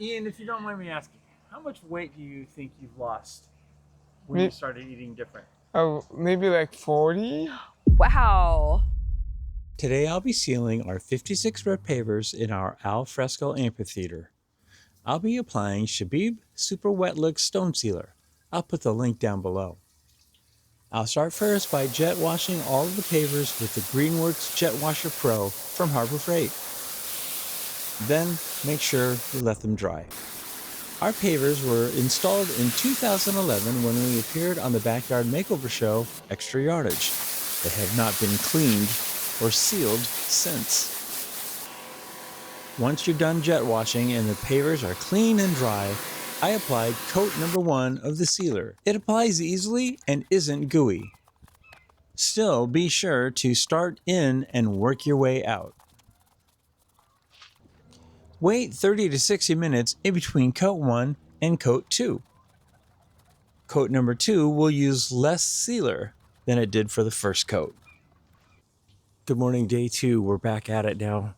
Ian, if you don't mind me asking, how much weight do you think you've lost when you started eating different? Oh, maybe like 40? Wow. Today I'll be sealing our 56 rep pavers in our al fresco amphitheater. I'll be applying Shabib Super Wet Look Stone Sealer. I'll put the link down below. I'll start first by jet washing all of the pavers with the Greenworks Jet Washer Pro from Harbor Freight. Then make sure you let them dry. Our pavers were installed in 2011 when we appeared on the Backyard Makeover Show Extra Yardage. They have not been cleaned or sealed since. Once you're done jet washing and the pavers are clean and dry, I applied coat number 1 of the sealer. It applies easily and isn't gooey. Still, be sure to start in and work your way out. Wait 30 to 60 minutes in between coat 1 and coat 2. Coat number 2 will use less sealer than it did for the first coat. Good morning, day 2. We're back at it now.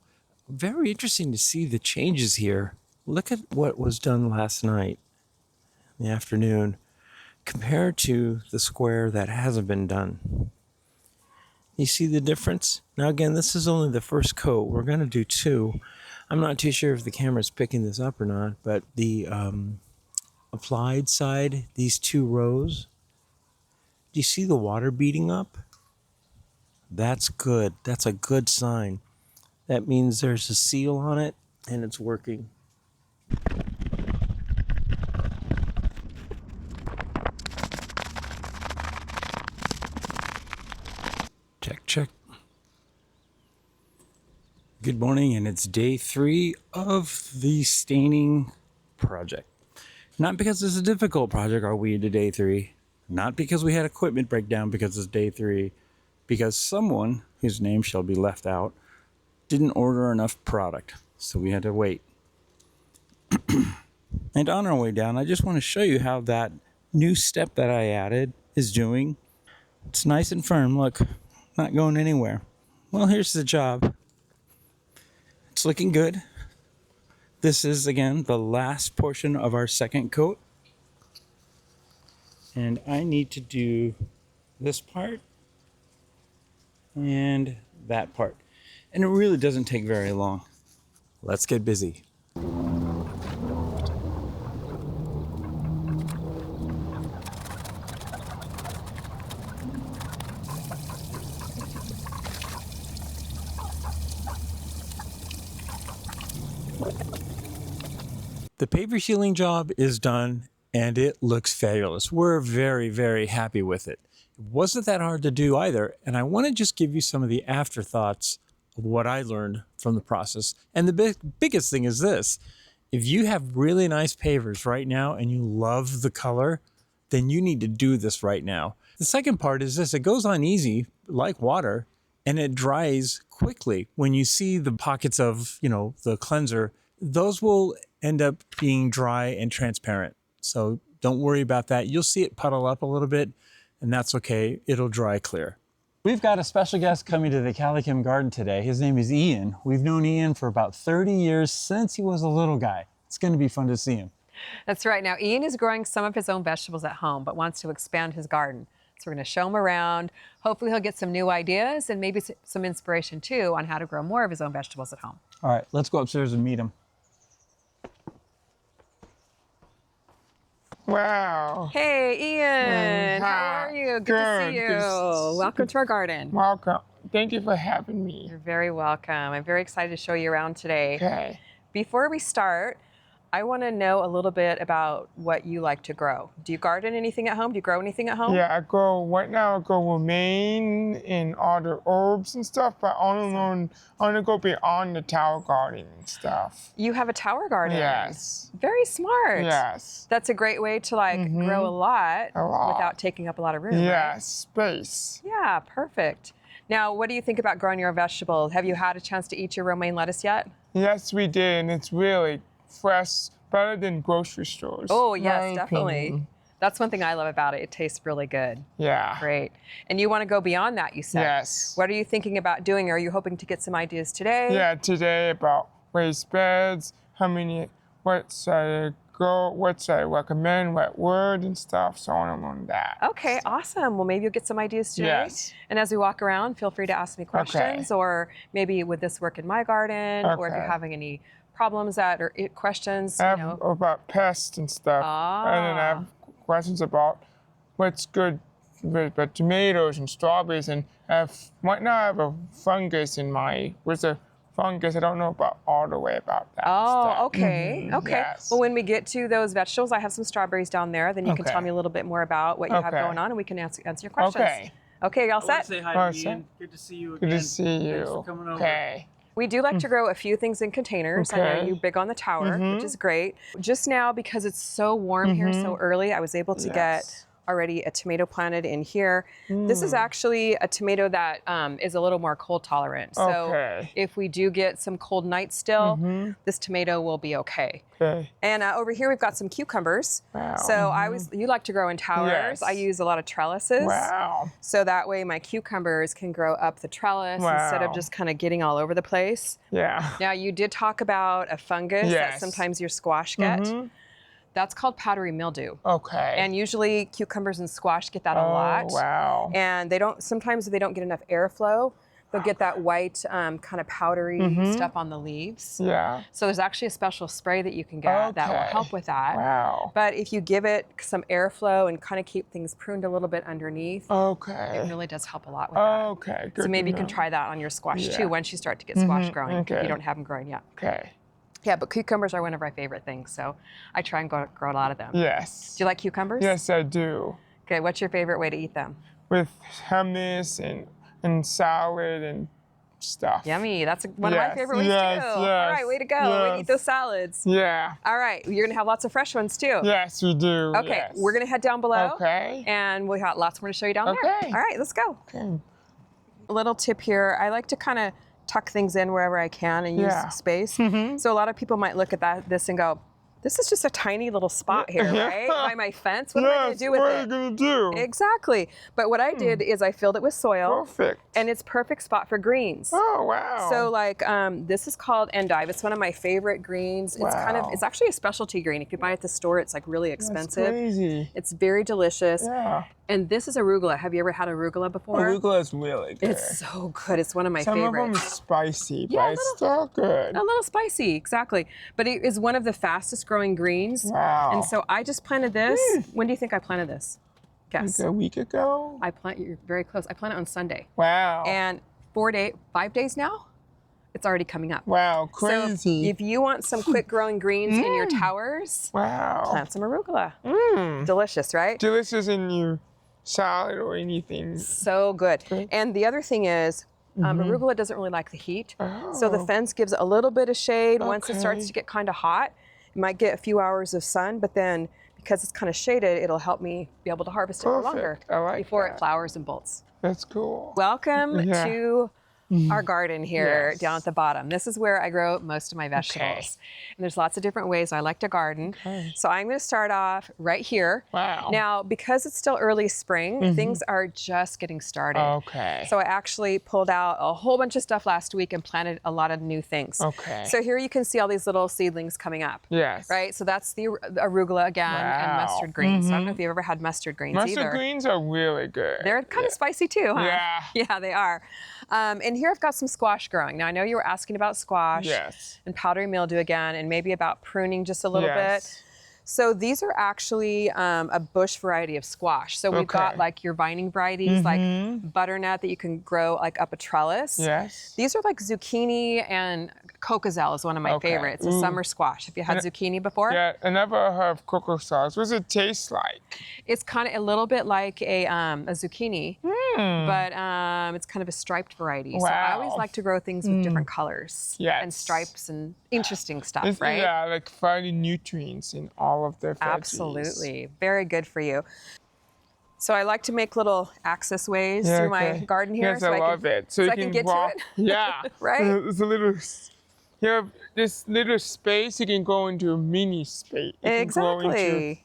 Very interesting to see the changes here. Look at what was done last night in the afternoon compared to the square that hasn't been done. You see the difference? Now again, this is only the first coat. We're going to do 2. I'm not too sure if the camera's picking this up or not, but the applied side, these 2 rows, do you see the water beating up? That's good. That's a good sign. That means there's a seal on it and it's working. Check, check. Good morning, and it's day 3 of the staining project. Not because it's a difficult project are we into day 3. Not because we had equipment breakdown because it's day 3. Because someone, whose name shall be left out, didn't order enough product, so we had to wait. And on our way down, I just want to show you how that new step that I added is doing. It's nice and firm, look, not going anywhere. Well, here's the job. It's looking good. This is, again, the last portion of our second coat. And I need to do this part and that part. And it really doesn't take very long. Let's get busy. The paver sealing job is done and it looks fabulous. We're very, very happy with it. It wasn't that hard to do either, and I want to just give you some of the afterthoughts of what I learned from the process. And the biggest thing is this: if you have really nice pavers right now and you love the color, then you need to do this right now. The second part is this: it goes on easy like water and it dries quickly. When you see the pockets of, the cleanser, those will end up being dry and transparent. So don't worry about that. You'll see it puddle up a little bit, and that's okay. It'll dry clear. We've got a special guest coming to the CaliKim garden today. His name is Ian. We've known Ian for about 30 years, since he was a little guy. It's going to be fun to see him. That's right. Now, Ian is growing some of his own vegetables at home, but wants to expand his garden. So we're going to show him around. Hopefully he'll get some new ideas and maybe some inspiration too on how to grow more of his own vegetables at home. All right, let's go upstairs and meet him. Wow. Hey, Ian. How are you? Good to see you. Welcome to our garden. Welcome. Thank you for having me. You're very welcome. I'm very excited to show you around today. Okay. Before we start, I want to know a little bit about what you like to grow. Do you garden anything at home? Do you grow anything at home? Yeah, right now I grow romaine and all the herbs and stuff, but I want to go beyond the tower garden and stuff. You have a tower garden? Yes. Very smart. Yes. That's a great way to grow a lot without taking up a lot of room. Yes, right? space. Yeah, perfect. Now, what do you think about growing your own vegetables? Have you had a chance to eat your romaine lettuce yet? Yes, we did, and it's really fresh, better than grocery stores. Oh, yes, My definitely. opinion. That's one thing I love about it. It tastes really good. Yeah. Great. And you want to go beyond that, you said? Yes. What are you thinking about doing? Are you hoping to get some ideas today? Yeah, today about raised beds, how many what's I recommend, what word and stuff. So I want to learn that. Okay, awesome. Well, maybe you'll get some ideas today. Yes. And as we walk around, feel free to ask me questions, or maybe would this work in my garden, or if you're Okay. having any problems or questions, I have about pests and stuff. And then I have questions about what's good with tomatoes and strawberries. And right now I have a fungus in where's a fungus? I don't know all the way about that stuff. Oh, okay. Okay. Yes. Well, when we get to those vegetables, I have some strawberries down there. Then you can tell me a little bit more about what you have going on, and we can answer your questions. Okay. Okay, y'all I want set? to say hi to Ian. Good to see you again. Good to see you. Thanks for coming over. Okay. We do like to grow a few things in containers. I know Okay. you're big on the tower, which is great. Just now, because it's so warm here so early, I was able to get already a tomato planted in here. This is actually a tomato that is a little more cold tolerant. So if we do get some cold nights still, this tomato will be okay. And over here we've got some cucumbers. Wow. So you like to grow in towers. Yes. I use a lot of trellises. Wow. So that way my cucumbers can grow up the trellis instead of just kind of getting all over the place. Yeah. Now you did talk about a fungus that sometimes your squash get. That's called powdery mildew. Okay. And usually cucumbers and squash get that a lot. Wow. And sometimes they don't get enough airflow. They'll get that white kind of powdery stuff on the leaves. Yeah. So there's actually a special spray that you can get that will help with that. Wow. But if you give it some airflow and kind of keep things pruned a little bit underneath, it really does help a lot with that. Okay. Good So maybe you to can know. try that on your squash too once you start to get squash growing if you don't have them growing yet. Okay. Yeah, but cucumbers are one of my favorite things, so I try and grow a lot of them. Yes. Do you like cucumbers? Yes, I do. Okay, what's your favorite way to eat them? With hummus and salad and stuff. Yummy. That's one of my favorite ways yes, too. Yes, All right, way to go. Way to eat those salads. Yeah. All right, you're going to have lots of fresh ones too. Yes, we do. Okay, yes. we're going to head down below. Okay. And we got lots more to show you down there. Okay. All right, let's go. Okay. A little tip here. I like to kind of tuck things in wherever I can and use space. So a lot of people might look at this and go, this is just a tiny little spot here, right? By my fence. What am I going to do with what it? are you going to do? Exactly. But what I did is I filled it with soil. Perfect. And it's perfect spot for greens. Oh, wow. So like this is called endive. It's one of my favorite greens. It's it's actually a specialty green. If you buy it at the store, it's like really expensive. That's crazy. It's very delicious. Yeah. And this is arugula. Have you ever had arugula before? Arugula is really good. It's so good. It's one of my Some favorites. of them is spicy, Yeah, but it's still good. A little spicy, exactly. But it is one of the fastest growing greens. Wow. And so I just planted this. When do you think I planted this? Guess. Like a week ago? You're very close. I planted on Sunday. Wow. And 5 days now, it's already coming up. Wow, crazy. So if you want some quick growing greens in your towers, plant some arugula. Delicious, right? Delicious in your salad or anything. So good. And the other thing is, arugula doesn't really like the heat. So the fence gives it a little bit of shade. Once it starts to get kind of hot, it might get a few hours of sun, but then because it's kind of shaded, it'll help me be able to harvest it for longer I like before that. it flowers and bolts. That's cool. Welcome to our garden here down at the bottom. This is where I grow most of my vegetables. And there's lots of different ways I like to garden. So I'm going to start off right here. Wow. Now, because it's still early spring, things are just getting started. Okay. So I actually pulled out a whole bunch of stuff last week and planted a lot of new things. Okay. So here you can see all these little seedlings coming up. Yes. Right? So that's the arugula again and mustard greens. So I don't know if you've ever had mustard greens either. Mustard greens are really good. They're kind of spicy too, huh? Yeah. Yeah, they are. And here I've got some squash growing. Now I know you were asking about squash and powdery mildew again, and maybe about pruning just a little bit. So these are actually a bush variety of squash. So we've got like your vining varieties, like butternut that you can grow like up a trellis. Yes. These are like zucchini, and cocozel is one of my favorites. A summer squash. Have you had zucchini before? Yeah, I never heard of cocoa sauce. What does it taste like? It's kind of a little bit like a zucchini, but it's kind of a striped variety. So I always like to grow things with different colors and stripes and interesting stuff, right? Yeah, like finding nutrients in all of their veggies. Absolutely. Very good for you. So I like to make little access ways through my garden here. Yes, I love it. So I can get to it. Yeah. Right? It's a little, you have this little space, you can go into a mini space. Exactly.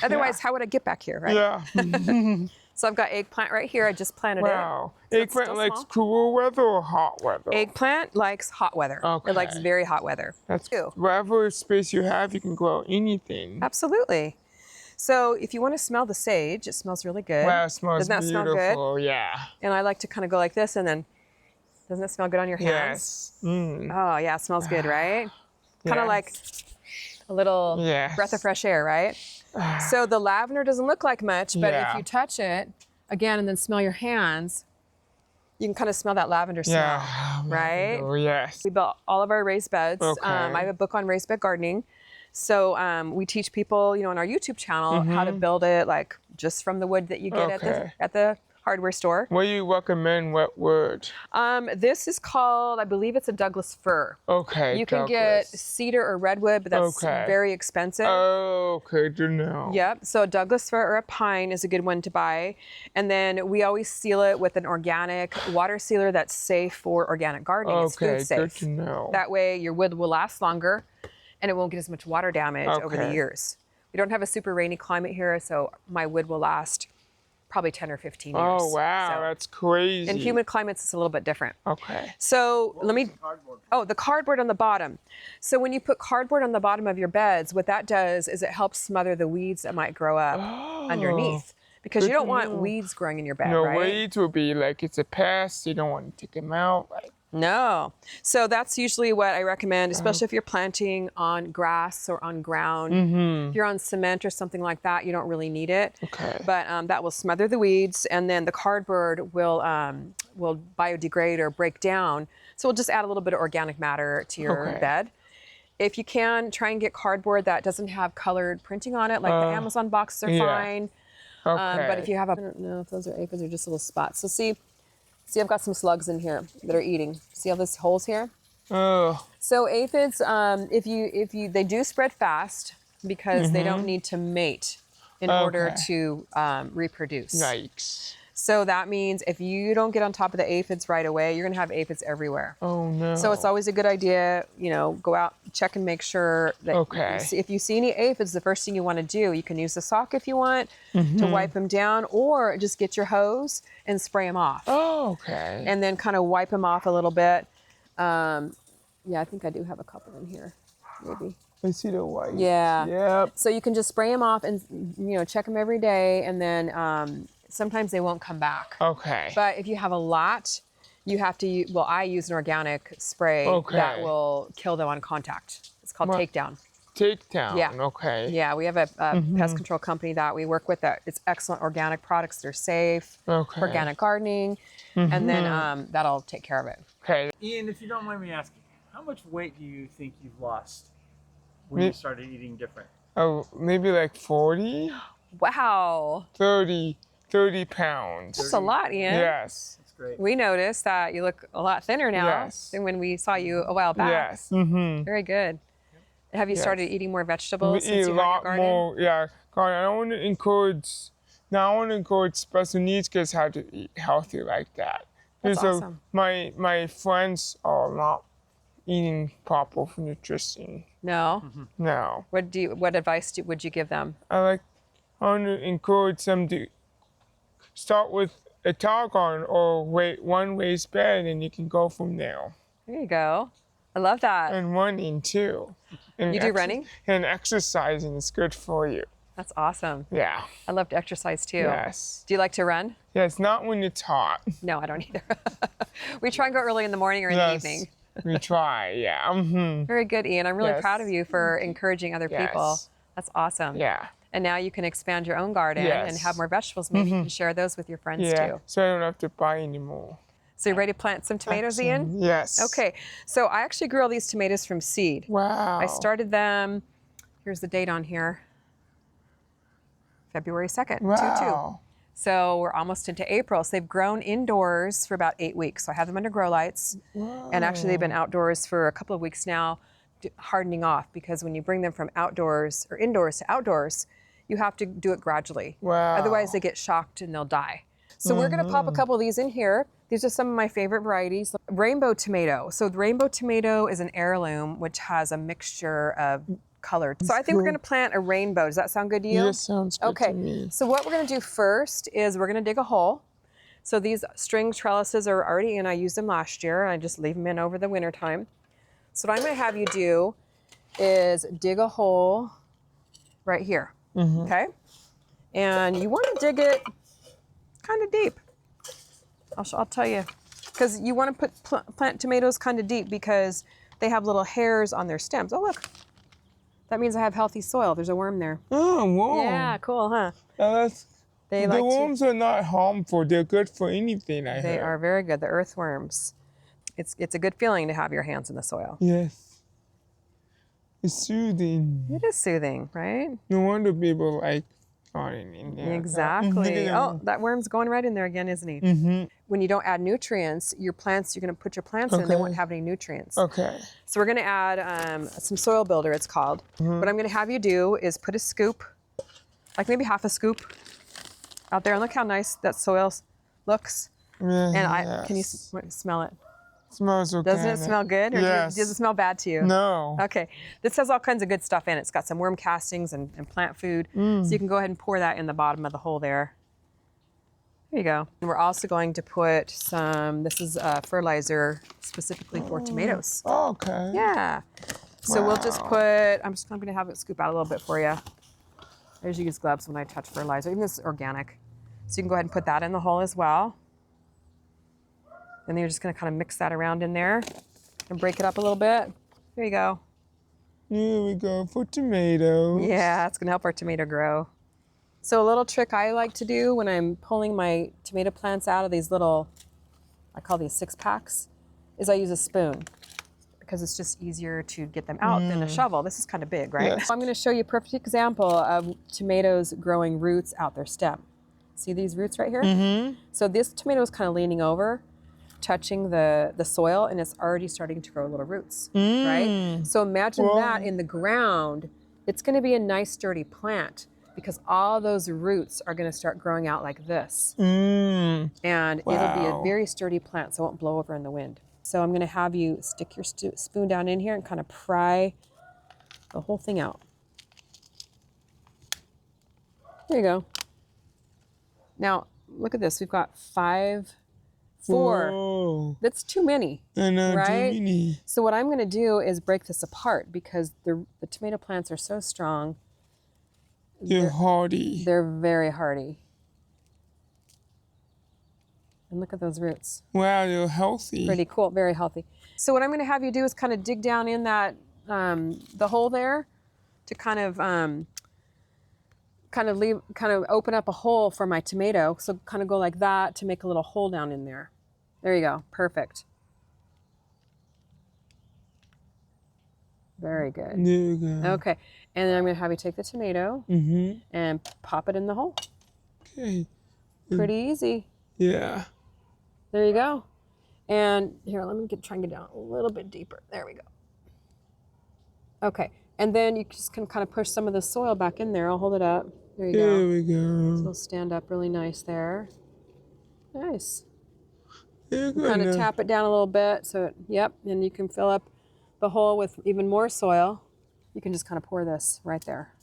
Otherwise, how would I get back here, right? Yeah. So I've got eggplant right here. I just planted it. Wow. So it's Eggplant still likes small. cool weather or hot weather? Eggplant likes hot weather. Okay. It likes very hot weather. That's Too. whatever space you have, you can grow anything. Absolutely. So if you want to smell the sage, it smells really good. Wow, it smells Doesn't that beautiful. smell good? Yeah. And I like to kind of go like this, and then, doesn't it smell good on your hands? Yes. Mm. Oh yeah, it smells good, right? Kind of Yes. like a little Yes. breath of fresh air, right? So the lavender doesn't look like much, but Yeah. if you touch it again and then smell your hands, you can kind of smell that lavender smell, Yeah. right? Oh, yes. We built all of our raised beds. Okay. I have a book on raised bed gardening. So we teach people, on our YouTube channel how to build it, like just from the wood that you get Okay. at the hardware store. What do you recommend? What wood? This is called, I believe it's a Douglas fir. Okay. You can get Douglas. cedar or redwood, but that's Okay. very expensive. Okay, to know. Yep. So a Douglas fir or a pine is a good one to buy. And then we always seal it with an organic water sealer that's safe for organic gardening. It's Okay, food safe. good to know. That way your wood will last longer and it won't get as much water damage over the Okay. years. We don't have a super rainy climate here, so my wood will last probably 10 or 15 years. Oh, wow, So, that's crazy. in humid climates, it's a little bit different. Okay. So the cardboard on the bottom. So when you put cardboard on the bottom of your beds, what that does is it helps smother the weeds that might grow up underneath. Because you good don't to want know. weeds growing in your bed, No, right? weeds will be like it's a pest. You don't want to take them out. Like, No. So that's usually what I recommend, especially if you're planting on grass or on ground. If you're on cement or something like that, you don't really need it. Okay. But that will smother the weeds, and then the cardboard will biodegrade or break down. So we'll just add a little bit of organic matter to your Okay. bed. If you can, try and get cardboard that doesn't have colored printing on it, like the Amazon boxes are yeah. fine. Okay. But if you have I don't know if those are aphids or just little spots. So see, I've got some slugs in here that are eating. See all these holes here? Oh, So aphids, they do spread fast because they don't need to mate in order Okay. to reproduce. yikes. So that means if you don't get on top of the aphids right away, you're gonna have aphids everywhere. Oh, no. So it's always a good idea, go out, check and make sure that Okay. if you see any aphids, the first thing you want to do, you can use the sock if you want to wipe them down, or just get your hose and spray them off. Oh, okay. And then kind of wipe them off a little bit. Yeah, I think I do have a couple in here, maybe. I see the white. Yeah. Yep. So you can just spray them off and, check them every day, and then sometimes they won't come back. Okay. But if you have a lot, you have to, I use an organic spray Okay. that will kill them on contact. It's called What? Takedown. Takedown. Yeah. Okay. Yeah, we have a pest control company that we work with. That it's excellent organic products that are safe, Okay. organic gardening, and then that'll take care of it. Okay. Ian, if you don't mind me asking, how much weight do you think you've lost when you started eating different? Oh, maybe like 40, Wow, 30 pounds. that's a lot, Ian. Yes. That's great. We noticed that you look a lot thinner now Yes. than when we saw you a while back. Yes. Mm-hmm. Very good. Have you Yes. started eating more vegetables We since eat you a had your lot garden? more. Yeah. God, I want to encourage. Now I want to encourage special needs kids how to eat healthy like that. That's Because awesome. my friends are not eating proper nutrition. No. No. What advice would you give them? I want to encourage them to start with a tall garden or one raised bed, and you can go from there. There you go. I love that. And running too. And You do running? And exercising is good for you. That's awesome. Yeah. I love to exercise too. Yes. Do you like to run? Yes, not when it's hot. No, I don't either. We try and go early in the morning or in Yes, the evening. we try, yeah. Mm-hmm. Very good, Ian. I'm really Yes. proud of you for encouraging other people. Yes. That's awesome. Yeah. And now you can expand your own garden and Yes. have more vegetables. Maybe you can share those with your friends Yeah. too. So I don't have to buy anymore. So you ready to plant some tomatoes, Ian? Yes. Okay. So I actually grew all these tomatoes from seed. Wow. I started them, here's the date on here, February 2nd, 2-2. Wow. So we're almost into April. So they've grown indoors for about 8 weeks. So I have them under grow lights. And actually they've been outdoors for a couple of weeks now, hardening off, because when you bring them from outdoors or indoors to outdoors, you have to do it gradually. Wow. Otherwise they get shocked and they'll die. So we're gonna pop a couple of these in here. These are some of my favorite varieties. Rainbow tomato. So the rainbow tomato is an heirloom which has a mixture of colored. So I think we're gonna plant a rainbow. Does that sound good to you? Yes, sounds good to me. So what we're gonna do first is we're gonna dig a hole. So these string trellises are already in. I used them last year. I just leave them in over the winter time. So what I'm gonna have you do is dig a hole right here, okay? And you wanna dig it kind of deep. I'll tell you, because you wanna plant tomatoes kind of deep because they have little hairs on their stems. Oh, look. That means I have healthy soil. There's a worm there. Oh, wow. Yeah, cool, huh? The worms are not harmful. They're good for anything, I heard. They are very good, the earthworms. It's a good feeling to have your hands in the soil. Yes. It's soothing. It is soothing, right? No wonder people like farting in there. Exactly. Oh, that worm's going right in there again, isn't he? When you don't add nutrients, you're going to put your plants in, they won't have any nutrients. Okay. So we're going to add some soil builder, it's called. What I'm going to have you do is put a scoop, like maybe half a scoop out there, and look how nice that soil looks. Yeah, And can you smell it? Smells okay. Doesn't it smell good? Or Yes. does it smell bad to you? No. Okay. This has all kinds of good stuff in it. It's got some worm castings and plant food. So you can go ahead and pour that in the bottom of the hole there. There you go. And we're also going to put this is fertilizer specifically for tomatoes. Okay. Yeah. So we'll just put, I'm going to have it scoop out a little bit for you. I usually use gloves when I touch fertilizer, even this is organic. So you can go ahead and put that in the hole as well. And then you're just going to kind of mix that around in there and break it up a little bit. There you go. Here we go for tomatoes. Yeah, it's going to help our tomato grow. So a little trick I like to do when I'm pulling my tomato plants out of these little, I call these 6-packs, is I use a spoon because it's just easier to get them out than a shovel. This is kind of big, right? Yes. So I'm going to show you a perfect example of tomatoes growing roots out their stem. See these roots right here? So this tomato is kind of leaning over, touching the soil, and it's already starting to grow little roots, right? So imagine that in the ground. It's going to be a nice sturdy plant because all those roots are going to start growing out like this. And it'll be a very sturdy plant, so it won't blow over in the wind. So I'm going to have you stick your spoon down in here and kind of pry the whole thing out. There you go. Now, look at this. We've got 4. Whoa. That's too many, I know, right? too many. So what I'm going to do is break this apart because the tomato plants are so strong. They're hardy. They're very hardy. And look at those roots. Wow, they're healthy. Pretty cool, very healthy. So what I'm going to have you do is kind of dig down in that, the hole there to kind of open up a hole for my tomato. So kind of go like that to make a little hole down in there. There you go, perfect. Very good. There you go. Okay, and then I'm going to have you take the tomato and pop it in the hole. Okay. Pretty easy. Yeah. There you go. And here, let me try and get down a little bit deeper. There we go. Okay, and then you just can kind of push some of the soil back in there. I'll hold it up. There you go. There we go. So it'll stand up really nice there. Nice. There you go. Kind of tap it down a little bit. So, yep, and you can fill up the hole with even more soil. You can just kind of pour this right there.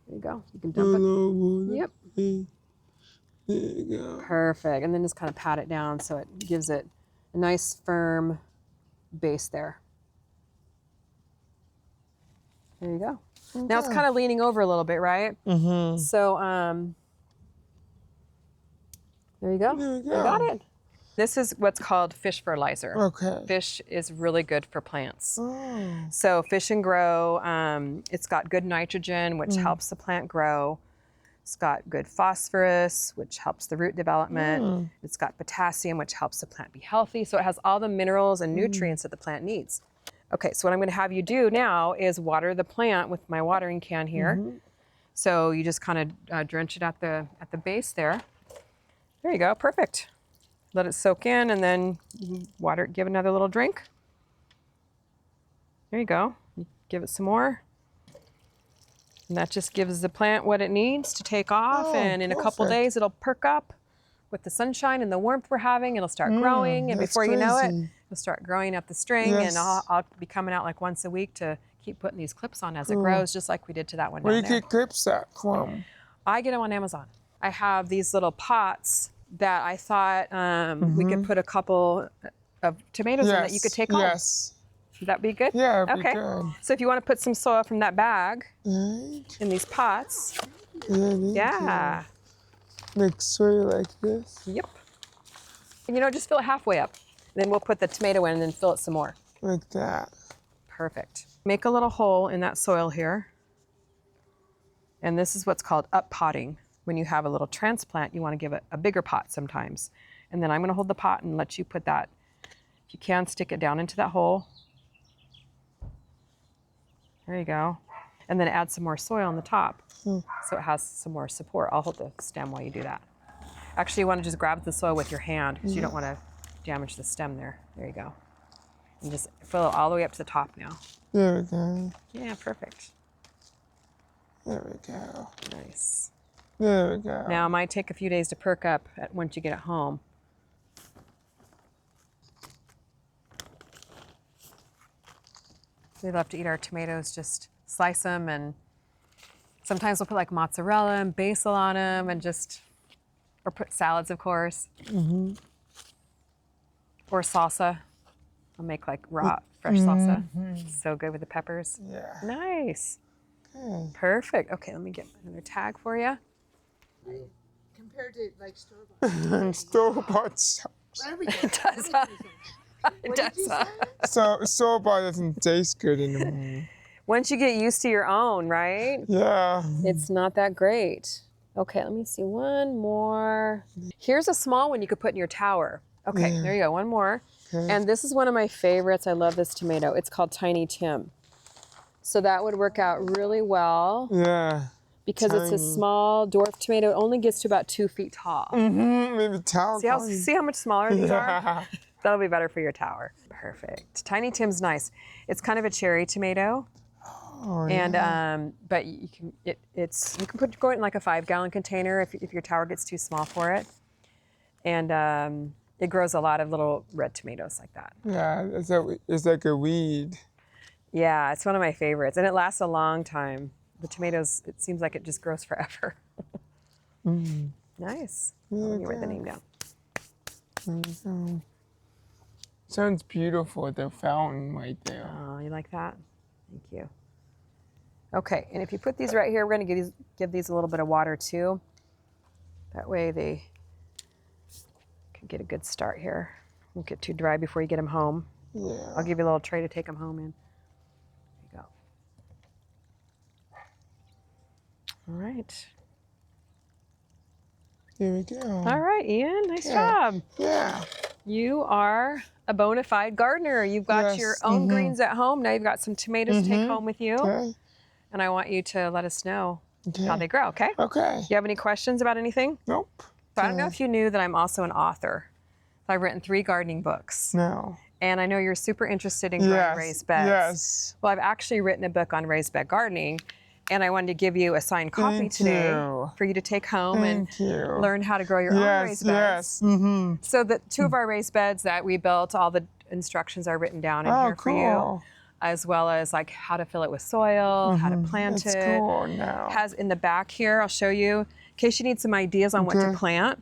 There you go. You can dump it. Yep. There you go. Perfect. And then just kind of pat it down so it gives it a nice firm base there. There you go. Okay. Now it's kind of leaning over a little bit, right? So there you go. There we go. You got it. This is what's called fish fertilizer. Okay. Fish is really good for plants. So Fish and Grow, it's got good nitrogen, which helps the plant grow. It's got good phosphorus, which helps the root development. It's got potassium, which helps the plant be healthy. So it has all the minerals and nutrients that the plant needs. Okay, so what I'm going to have you do now is water the plant with my watering can here. So you just kind of drench it at the base there. There you go, perfect. Let it soak in and then water it, give it another little drink. There you go. Give it some more. And that just gives the plant what it needs to take off. And in a couple days, it'll perk up with the sunshine and the warmth we're having. It'll start growing. And before you know it, it'll start growing up the string. And I'll be coming out like once a week to keep keep putting these clips on as it grows, just like we did to that one Where down do there. you get clips at? From? I get them on Amazon. I have these little pots that I thought we could put a couple of tomatoes in that you could take home. Yes. Would that be good? Yeah, it'd okay. be good. So if you want to put some soil from that bag Right. in these pots. Yeah. Make soil like this. Yep. And just fill it halfway up. Then we'll put the tomato in and then fill it some more. Like that. Perfect. Make a little hole in that soil here. And this is what's called up potting. When you have a little transplant, you want to give it a bigger pot sometimes. And then I'm going to hold the pot and let you put that, if you can, stick it down into that hole. There you go. And then add some more soil on the top so it has some more support. I'll hold the stem while you do that. Actually, you want to just grab the soil with your hand because you don't want to damage the stem there. There you go. And just fill it all the way up to the top now. There we go. Yeah, perfect. There we go. Nice. There we go. Now, it might take a few days to perk up once you get it home. We love to eat our tomatoes, just slice them, and sometimes we'll put like mozzarella and basil on them, and or put salads, of course. Or salsa. I'll make like raw, fresh salsa. So good with the peppers. Yeah. Nice. Okay. Perfect. Okay, let me get another tag for you. Compared to like store-bought. And store-bought. It does. Huh? It does. Huh? So store-bought doesn't taste good anymore. Once you get used to your own, right? Yeah. It's not that great. Okay, let me see. One more. Here's a small one you could put in your tower. Okay, there you go. One more. Okay. And this is one of my favorites. I love this tomato. It's called Tiny Tim. So that would work out really well Yeah. because it's a Tiny. small dwarf tomato. It only gets to about 2 feet tall. Maybe tower. See how much smaller these are? Yeah. That'll be better for your tower. Perfect. Tiny Tim's nice. It's kind of a cherry tomato. Oh, And but you can you can grow it in like a 5-gallon container if your tower gets too small for it. And it grows a lot of little red tomatoes like that. yeah. It's like a weed. Yeah, it's one of my favorites, and it lasts a long time. The tomatoes, it seems like it just grows forever. Nice. Let me write the name down. Sounds beautiful, the fountain right there. Oh, you like that? Thank you. Okay, and if you put these right here, we're going to give these a little bit of water too. That way they can get a good start here. Won't get too dry before you get them home. Yeah. I'll give you a little tray to take them home in. There you go. All right. Here we go. All right, Ian, nice job. Yeah. You are a bona fide gardener. You've got your Yes, own greens at home. Now you've got some tomatoes to take home with you. Okay. And I want you to let us know how Okay. they grow, okay? Okay. You have any questions about anything? Nope. So I don't know if you knew that I'm also an author. I've written 3 gardening books. No. And I know you're super interested in growing Yes. raised beds. Yes. Well, I've actually written a book on raised bed gardening, and I wanted to give you a signed copy Thank today you. for you to take home Thank you. and learn how to grow your own Yes. raised beds. Yes. So the 2 of our raised beds that we built, all the instructions are written down in Oh, here for you, cool. as well as like how to fill it with soil, how to plant That's it. cool now. Has in the back here, I'll show you, in case you need some ideas on what to Okay. plant.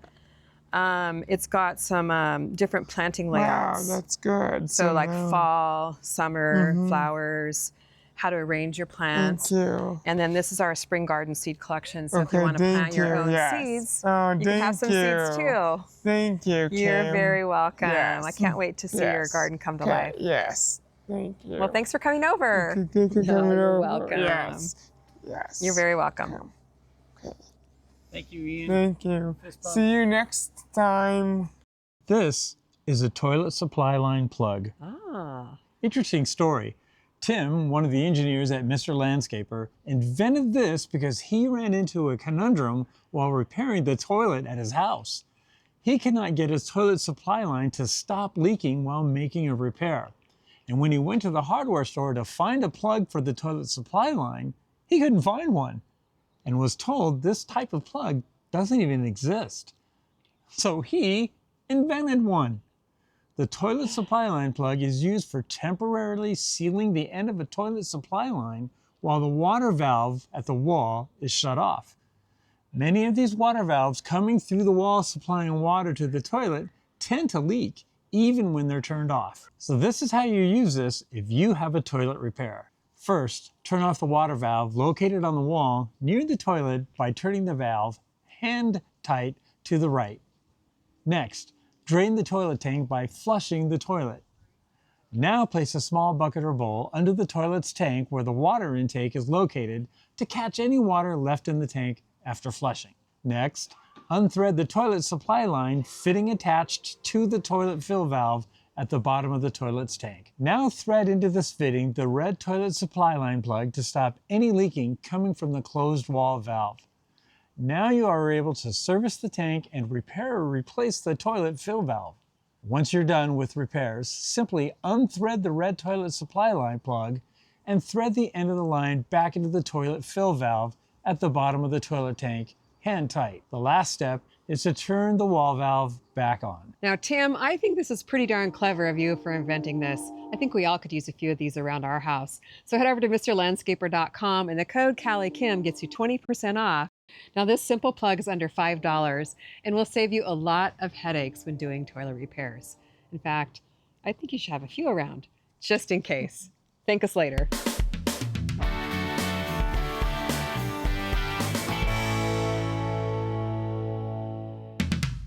It's got some different planting Wow, layouts. that's good. So like now- fall, summer, flowers, how to arrange your plants. Thank you. And then this is our spring garden seed collection. So if you Okay, want to plant thank your you, own yes. seeds, Oh, you can have some seeds thank too. Thank you, You're Kim. very welcome. Yes. I can't wait to see your Yes. garden come to Okay, life. Yes. Thank you. Well, thanks for coming over. Thank you for coming you're over. welcome. Yes. Yes. You're very welcome. Thank you, Ian. Thank you. Fist bump. See you next time. This is a toilet supply line plug. Ah. Interesting story. Tim, one of the engineers at Mr. Landscaper, invented this because he ran into a conundrum while repairing the toilet at his house. He could not get his toilet supply line to stop leaking while making a repair. And when he went to the hardware store to find a plug for the toilet supply line, he couldn't find one and was told this type of plug doesn't even exist. So he invented one. The toilet supply line plug is used for temporarily sealing the end of a toilet supply line while the water valve at the wall is shut off. Many of these water valves coming through the wall supplying water to the toilet tend to leak even when they're turned off. So this is how you use this if you have a toilet repair. First, turn off the water valve located on the wall near the toilet by turning the valve hand tight to the right. Next, drain the toilet tank by flushing the toilet. Now place a small bucket or bowl under the toilet's tank where the water intake is located to catch any water left in the tank after flushing. Next, unthread the toilet supply line fitting attached to the toilet fill valve at the bottom of the toilet's tank. Now thread into this fitting the red toilet supply line plug to stop any leaking coming from the closed wall valve. Now you are able to service the tank and repair or replace the toilet fill valve. Once you're done with repairs, simply unthread the red toilet supply line plug and thread the end of the line back into the toilet fill valve at the bottom of the toilet tank, hand tight. The last step is to turn the wall valve back on. Now, Tim, I think this is pretty darn clever of you for inventing this. I think we all could use a few of these around our house. So head over to MrLandscaper.com and the code CaliKim gets you 20% off. Now, this simple plug is under $5 and will save you a lot of headaches when doing toilet repairs. In fact, I think you should have a few around, just in case. Thank us later.